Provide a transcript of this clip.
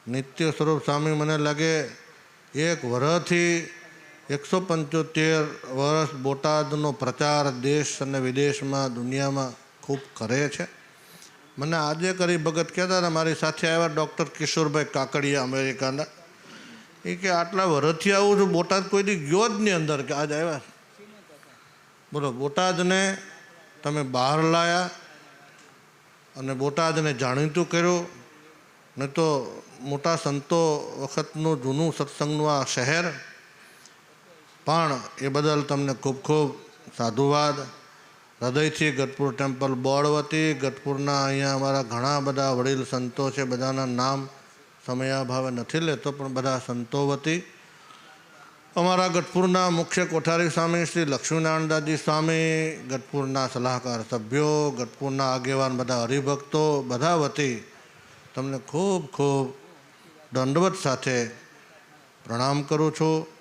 નિત્ય સ્વરૂપ સ્વામી મને લાગે એક વર્ષથી 175 વર્ષ બોટાદનો પ્રચાર દેશ અને વિદેશમાં દુનિયામાં ખૂબ કરે છે. મને આજે કરી ભગત કહેતા હતા, મારી સાથે આવ્યા ડૉક્ટર કિશોરભાઈ કાકડિયા અમેરિકાના, એ કે આટલા વર્ષથી આવું છું, બોટાદ કોઈ દી ગયો જ નહીં અંદર, કે આજ આવ્યા. બોલો, બોટાદને તમે બહાર લાયા અને બોટાદને જાણીતું કર્યું. ને તો મોટા સંતો વખતનું જૂનું સત્સંગનું આ શહેર, પણ એ બદલ તમને ખૂબ ખૂબ સાધુવાદ. હૃદયથી ગઢપુર ટેમ્પલ બોર્ડ વતી, ગઢપુરના અહીંયા અમારા ઘણા બધા વડીલ સંતો છે, બધાના નામ સમયાભાવે નથી લેતો, પણ બધા સંતો વતી, અમારા ગઢપુરના મુખ્ય કોઠારી સ્વામી શ્રી લક્ષ્મીનારાયણદાસજી સ્વામી, ગઢપુરના સલાહકાર સભ્યો, ગઢપુરના આગેવાન બધા હરિભક્તો, બધા વતી તમને ખૂબ ખૂબ દંડવત સાથે પ્રણામ કરું છું.